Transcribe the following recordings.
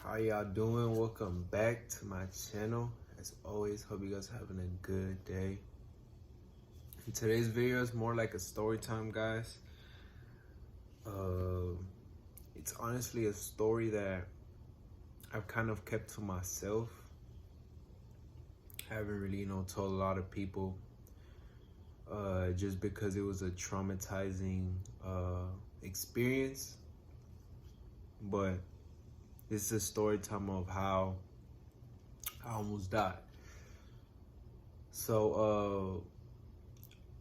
How y'all doing? Welcome back to my channel. As always, hope you guys are having a good day. And today's video is more like a story time, guys. It's honestly a story that I've kind of kept to myself. I haven't really, told a lot of people. Just because it was a traumatizing experience. But this is a story time of how I almost died. So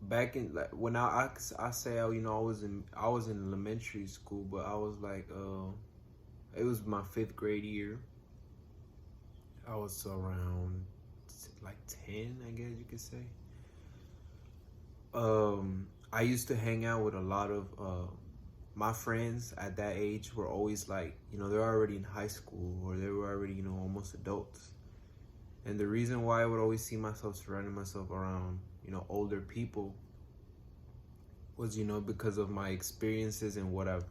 back in when I say I was in elementary school, but I was like it was my 5th grade year. I was around like 10, I guess you could say. I used to hang out with a lot of my friends at that age were always like, they're already in high school or they were already, almost adults. And the reason why I would always see myself surrounding myself around, older people was, because of my experiences and what I've,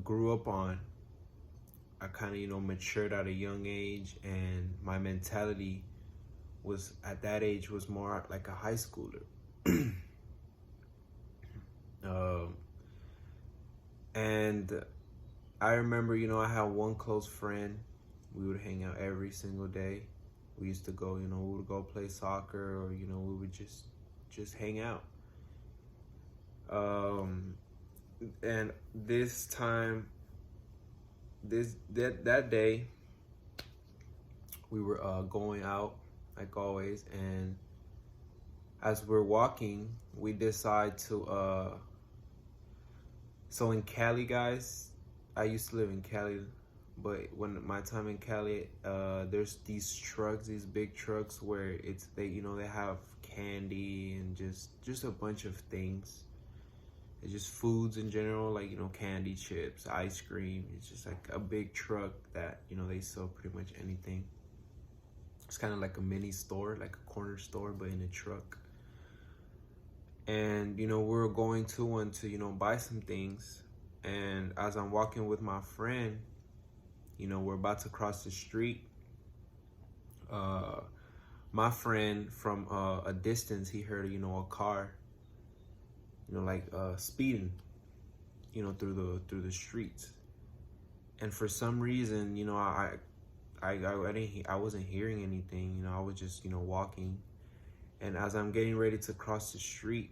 grew up on. I kind of, matured at a young age, and my mentality was at that age was more like a high schooler. And I remember, I had one close friend. We would hang out every single day. We used to go, we would go play soccer, or, we would just hang out. And this time, that day, we were going out like always, and as we're walking, we decide to so in Cali, guys, I used to live in Cali, but when my time in Cali, there's these trucks, these big trucks where they have candy and just a bunch of things. It's just foods in general, like, candy, chips, ice cream. It's just like a big truck that, they sell pretty much anything. It's kind of like a mini store, like a corner store, but in a truck. And, we were going to one to, buy some things. And as I'm walking with my friend, we're about to cross the street. My friend, from a distance, he heard, a car, speeding, through the streets. And for some reason, I wasn't hearing anything. I was just, walking. And as I'm getting ready to cross the street,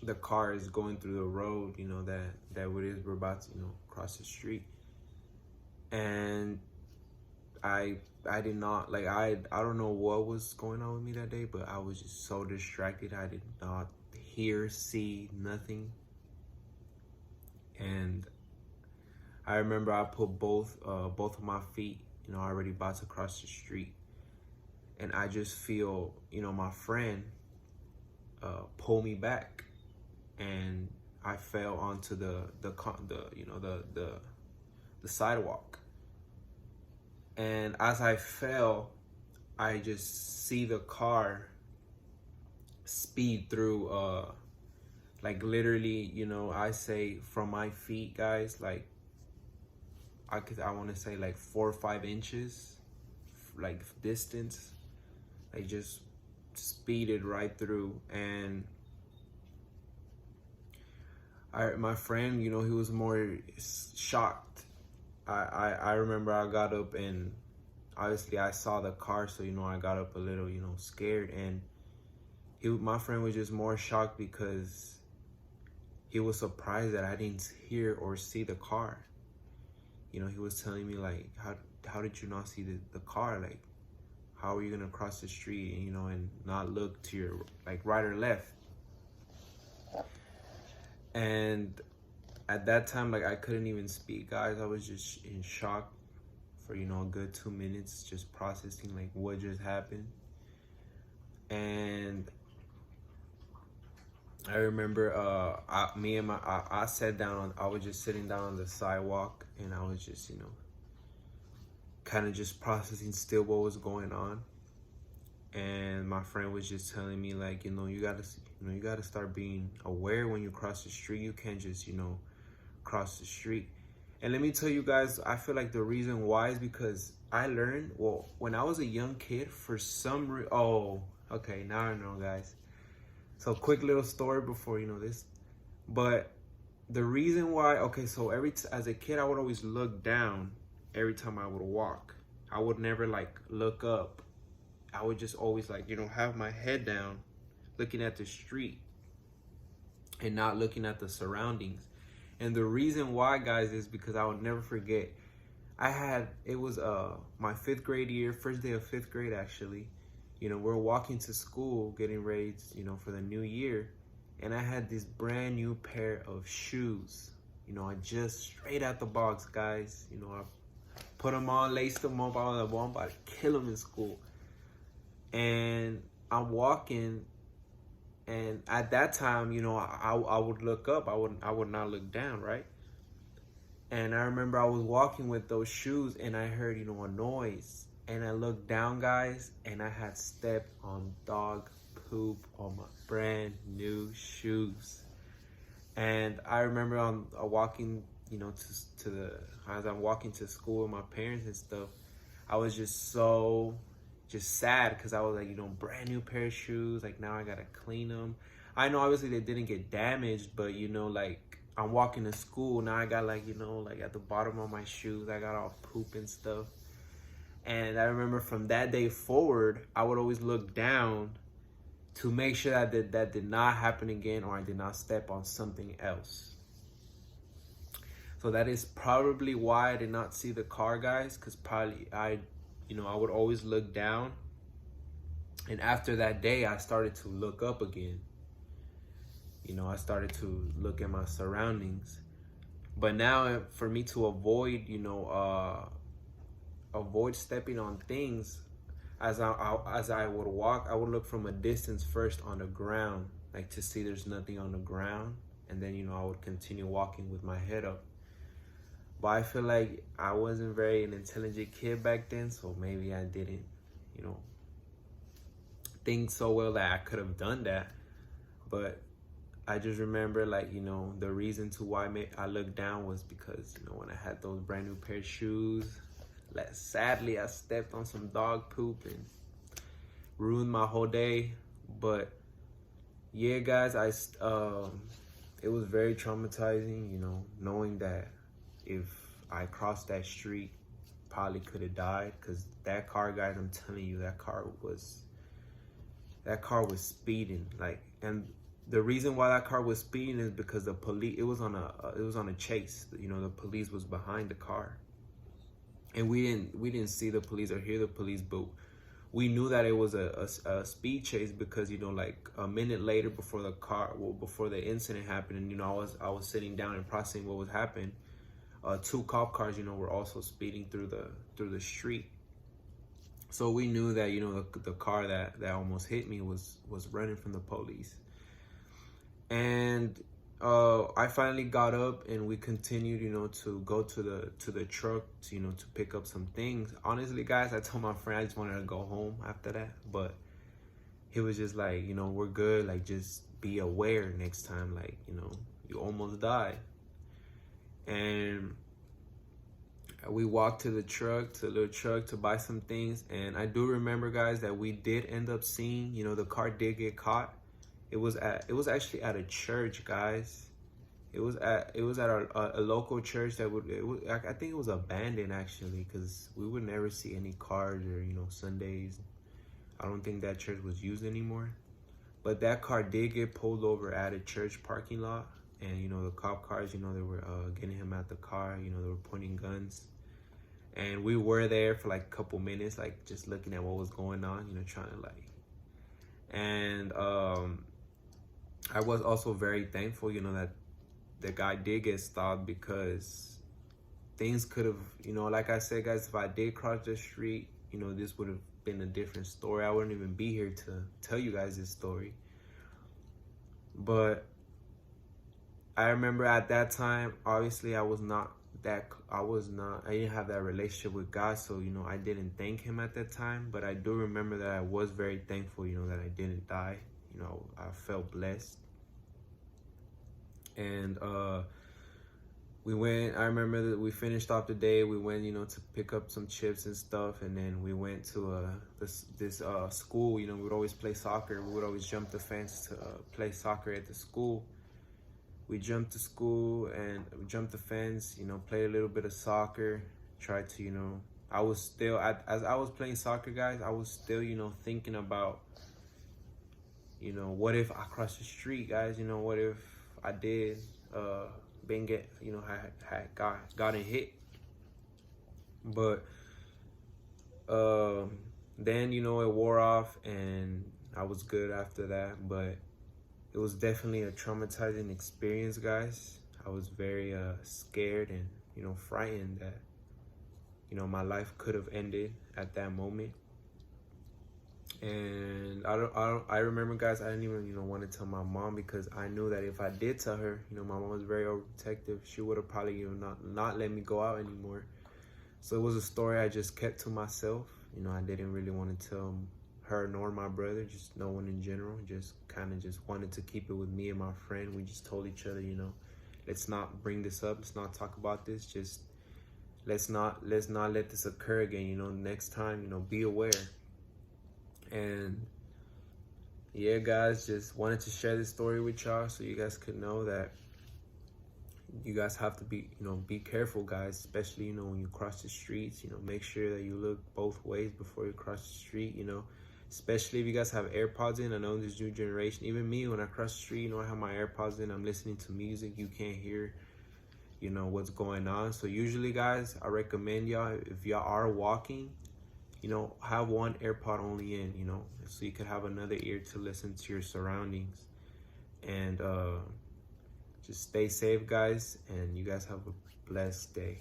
the car is going through the road, that we're about to, cross the street. And I did not, like, I don't know what was going on with me that day, but I was just so distracted. I did not hear, see, nothing. And I remember I put both of my feet, already about to cross the street. And I just feel, my friend pull me back, and I fell onto the sidewalk. And as I fell, I just see the car speed through, like literally, I say from my feet, guys, like I want to say like 4 or 5 inches, like distance. I just speeded right through. And my friend, he was more shocked. I remember I got up, and obviously I saw the car, so I got up a little, scared. And my friend was just more shocked because he was surprised that I didn't hear or see the car. He was telling me, like, how did you not see the car? Like, how are you gonna cross the street, and not look to your, like, right or left? And at that time, like, I couldn't even speak, guys. I was just in shock for, a good 2 minutes, just processing, like, what just happened. And I remember I sat down, I was just sitting down on the sidewalk, and I was just, kind of just processing still what was going on. And my friend was just telling me, like, you gotta start being aware when you cross the street. You can't just, across the street. And let me tell you guys, I feel like the reason why is because I learned, well, when I was a young kid, for some reason, oh, okay, now I know, guys. So quick little story before, this. But the reason why, okay, so as a kid, I would always look down every time I would walk. I would never like look up. I would just always like, have my head down, looking at the street and not looking at the surroundings. And the reason why, guys, is because I would never forget. It was my 5th grade year, first day of 5th grade actually. We're walking to school, getting ready, for the new year. And I had this brand new pair of shoes. I just straight out the box, guys. I put them on, laced them up, I was about to kill them in school. And I'm walking, and at that time, I would look up. I would not look down, right? And I remember I was walking with those shoes, and I heard, a noise. And I looked down, guys, and I had stepped on dog poop on my brand new shoes. And I remember I'm walking, as I'm walking to school with my parents and stuff, I was just sad because I was like, brand new pair of shoes. Like, now I gotta clean them. I know obviously they didn't get damaged, but like I'm walking to school now. I got like at the bottom of my shoes, I got all poop and stuff. And I remember from that day forward, I would always look down to make sure that did not happen again, or I did not step on something else. So that is probably why I did not see the car, guys, because probably I would always look down. And after that day, I started to look up again. I started to look at my surroundings. But now for me to avoid, avoid stepping on things, as I would walk, I would look from a distance first on the ground, like to see there's nothing on the ground. And then, I would continue walking with my head up. But I feel like I wasn't very an intelligent kid back then, so maybe I didn't, think so well that I could have done that. But I just remember, like, the reason to why I looked down was because, when I had those brand new pair of shoes, sadly I stepped on some dog poop and ruined my whole day. But yeah, guys, it was very traumatizing, knowing that if I crossed that street, probably could have died. Because that car, guys, I'm telling you, that car was speeding. Like, and the reason why that car was speeding is because the police, it was on a chase. The police was behind the car. And we didn't see the police or hear the police, but we knew that it was a speed chase because, like a minute later before the incident happened, and, I was sitting down and processing what was happening. 2 cop cars, were also speeding through the street. So we knew that, the car that almost hit me was running from the police. And I finally got up and we continued, to go to the truck, to pick up some things. Honestly, guys, I told my friend I just wanted to go home after that, but he was just like, we're good. Like, just be aware next time. Like, you almost died. And we walked to the little truck to buy some things. And I do remember, guys, that we did end up seeing, the car did get caught. It was actually at a church, guys. It was at a local church I think it was abandoned actually, because we would never see any cars or, Sundays. I don't think that church was used anymore. But that car did get pulled over at a church parking lot. And, the cop cars, they were getting him out the car. They were pointing guns. And we were there for like a couple minutes, like just looking at what was going on, trying to like. And I was also very thankful, that the guy did get stopped, because things could have, like I said, guys, if I did cross the street, this would have been a different story. I wouldn't even be here to tell you guys this story. But I remember at that time, obviously I didn't have that relationship with God. So, I didn't thank him at that time, but I do remember that I was very thankful, that I didn't die. I felt blessed. And we went, I remember that we finished off the day. We went, you know, to pick up some chips and stuff. And then we went to this school. You know, we would always play soccer. We would always jump the fence to play soccer at the school. We jumped the school and jumped the fence, you know, played a little bit of soccer, tried to, you know, I was still, as I was playing soccer, guys, I was still, you know, thinking about, you know, what if I crossed the street, guys? You know, what if I did, you know, had gotten hit. But then, you know, it wore off and I was good after that. But it was definitely a traumatizing experience, guys. I was very scared and, you know, frightened that, you know, my life could have ended at that moment. And I remember, guys, I didn't even, you know, want to tell my mom, because I knew that if I did tell her, you know, my mom was very overprotective. She would have probably, you know, not let me go out anymore. So it was a story I just kept to myself. You know, I didn't really want to tell her nor my brother, just no one in general. Just kind of just wanted to keep it with me and my friend. We just told each other, you know, let's not bring this up. Let's not talk about this. Just let's not let this occur again. You know, next time, you know, be aware. And yeah, guys, just wanted to share this story with y'all so you guys could know that you guys have to be, you know, be careful, guys, especially, you know, when you cross the streets. You know, make sure that you look both ways before you cross the street, you know, especially if you guys have AirPods in. I know this new generation, even me, when I cross the street, you know, I have my AirPods in, I'm listening to music, you can't hear, you know, what's going on. So usually, guys, I recommend y'all, if y'all are walking, you know, have one AirPod only in, you know, so you could have another ear to listen to your surroundings. And just stay safe, guys, and you guys have a blessed day.